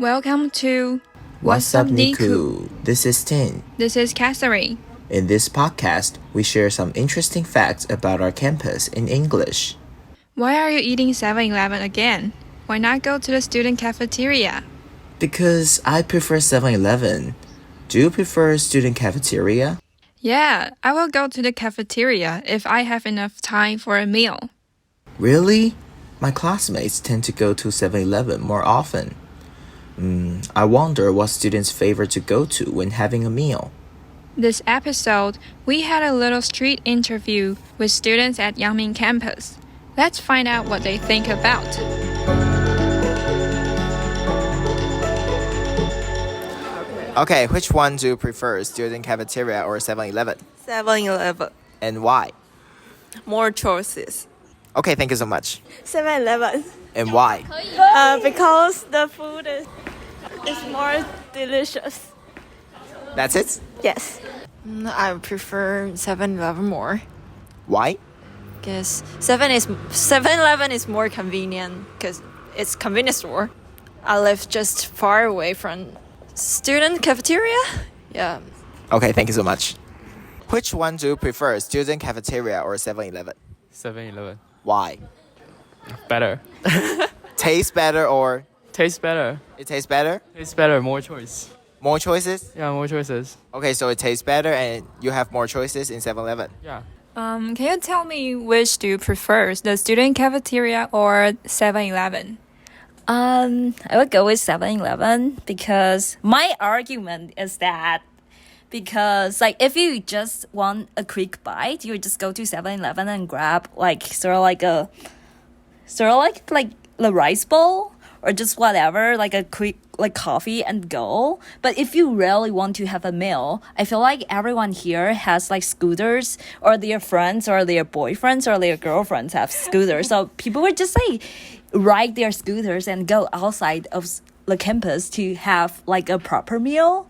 Welcome to What's up, Niku? This is Tin. This is Catherine. In this podcast, we share some interesting facts about our campus in English. Why are you eating 7-Eleven again? Why not go to the student cafeteria? Because I prefer 7-Eleven. Do you prefer student cafeteria? Yeah, I will go to the cafeteria if I have enough time for a meal. Really? My classmates tend to go to 7-Eleven more often. I wonder what students favor to go to when having a meal. This episode, we had a little street interview with students at Yangming campus. Let's find out what they think about. Okay, which one do you prefer, student cafeteria or 7-Eleven? 7-Eleven. And why? More choices. Okay, thank you so much. 7-Eleven. And why? Because the food is more delicious. That's it? Yes. I prefer 7-Eleven more. Why? Because 7-Eleven is more convenient because it's convenience store. I live just far away from student cafeteria. Yeah. Okay, thank you so much. Which one do you prefer, student cafeteria or 7-Eleven? 7-Eleven. Why? Better. Taste better or Tastes better. it tastes better? Tastes better. More choice. More choices? Yeah, more choices. Okay, so it tastes better and you have more choices in 7-Eleven. Yeah. Can you tell me which do you prefer, the student cafeteria or 7-Eleven? I would go with 7-Eleven because my argument is that because if you just want a quick bite, you just go to 7-Eleven and grab the rice bowl or just whatever, like a quick coffee and go. But if you really want to have a meal, I feel like everyone here has scooters, or their friends or their boyfriends or their girlfriends have scooters. So people would just ride their scooters and go outside of the campus to have a proper meal.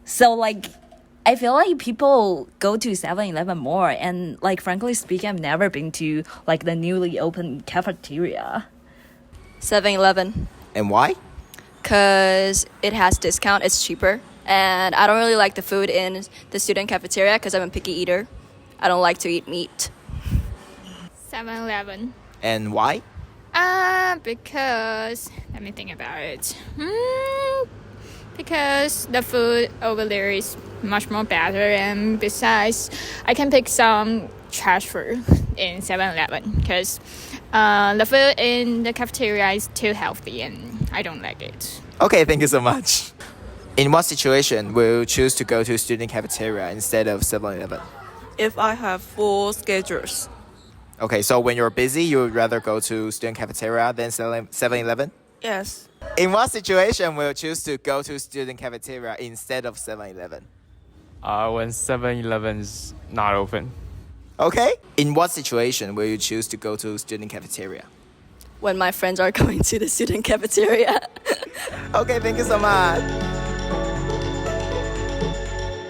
So I feel like people go to 7-Eleven more, and frankly speaking, I've never been to the newly opened cafeteria. 7-Eleven. And why? Because it has discount. It's cheaper. And I don't really like the food in the student cafeteria because I'm a picky eater. I don't like to eat meat. 7-Eleven. And why? Because let me think about it. Because the food over there is much more better, and besides, I can pick some trash food in 7-Eleven because the food in the cafeteria is too healthy and I don't like it. Okay, thank you so much. In what situation will you choose to go to student cafeteria instead of 7-Eleven? If I have full schedules. Okay, so when you're busy, you would rather go to student cafeteria than 7-Eleven? Yes. In what situation will you choose to go to student cafeteria instead of 7-Eleven? When 7-Eleven is not open. Okay. In what situation will you choose to go to student cafeteria? When my friends are going to the student cafeteria. Okay, thank you so much.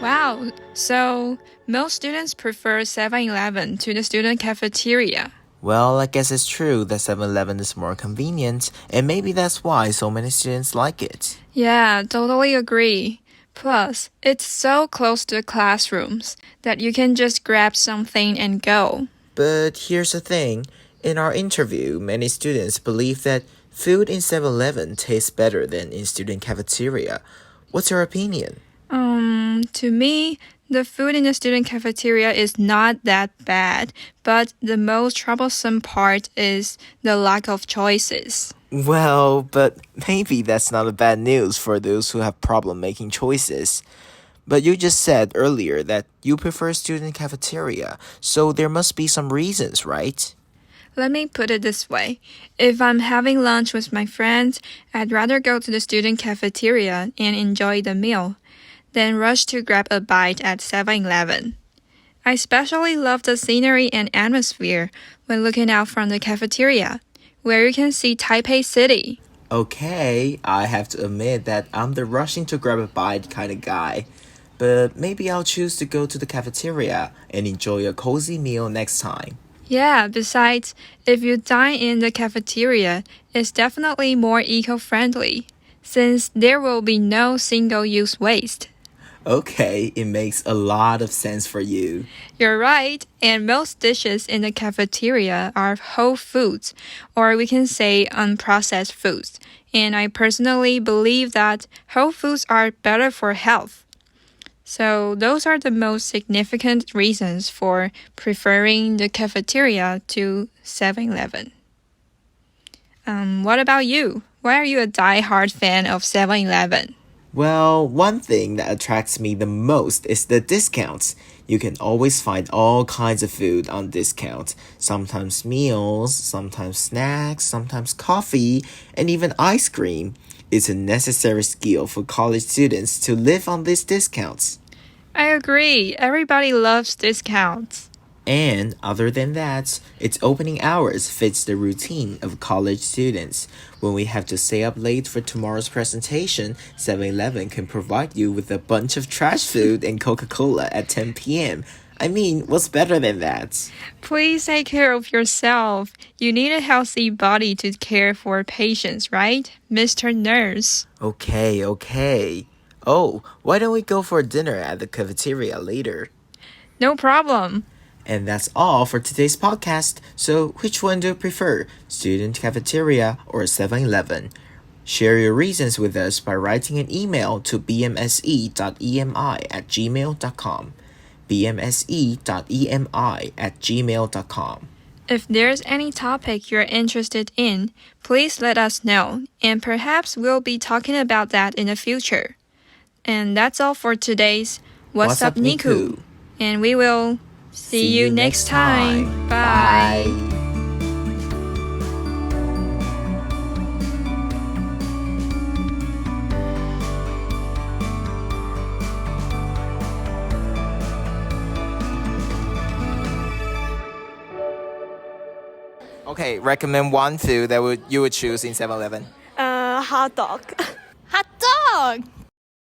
Wow, so most students prefer 7-Eleven to the student cafeteria. Well, I guess it's true that 7-Eleven is more convenient, and maybe that's why so many students like it. Yeah, totally agree. Plus, it's so close to the classrooms that you can just grab something and go. But here's the thing. In our interview, many students believe that food in 7-Eleven tastes better than in student cafeteria. What's your opinion? To me, the food in the student cafeteria is not that bad, but the most troublesome part is the lack of choices. Well, but maybe that's not a bad news for those who have problem making choices. But you just said earlier that you prefer student cafeteria, so there must be some reasons, right? Let me put it this way. If I'm having lunch with my friends, I'd rather go to the student cafeteria and enjoy the meal than rush to grab a bite at 7-Eleven. I especially love the scenery and atmosphere when looking out from the cafeteria, where you can see Taipei City. Okay, I have to admit that I'm the rushing to grab a bite kind of guy. But maybe I'll choose to go to the cafeteria and enjoy a cozy meal next time. Yeah, besides, if you dine in the cafeteria, it's definitely more eco-friendly. since there will be no single-use waste. Okay, it makes a lot of sense for you. You're right, and most dishes in the cafeteria are whole foods, or we can say unprocessed foods. And I personally believe that whole foods are better for health. So those are the most significant reasons for preferring the cafeteria to 7-Eleven. What about you? Why are you a die-hard fan of 7-Eleven? Well, one thing that attracts me the most is the discounts. You can always find all kinds of food on discount. Sometimes meals, sometimes snacks, sometimes coffee, and even ice cream. It's a necessary skill for college students to live on these discounts. I agree. Everybody loves discounts. And other than that, its opening hours fits the routine of college students. When we have to stay up late for tomorrow's presentation, 7-Eleven can provide you with a bunch of trash food and Coca-Cola at 10 p.m. I mean, what's better than that? Please take care of yourself. You need a healthy body to care for patients, right, Mr. Nurse? Okay. Oh, why don't we go for dinner at the cafeteria later? No problem. And that's all for today's podcast. So, which one do you prefer, student cafeteria or 7-Eleven? Share your reasons with us by writing an email to bmse.emi@gmail.com. bmse.emi@gmail.com. If there's any topic you're interested in, please let us know, and perhaps we'll be talking about that in the future. And that's all for today's What's Up, Niku? And we will see you next time. Bye. Okay, recommend one food that you would choose in 7-Eleven. Hot dog. Hot dog!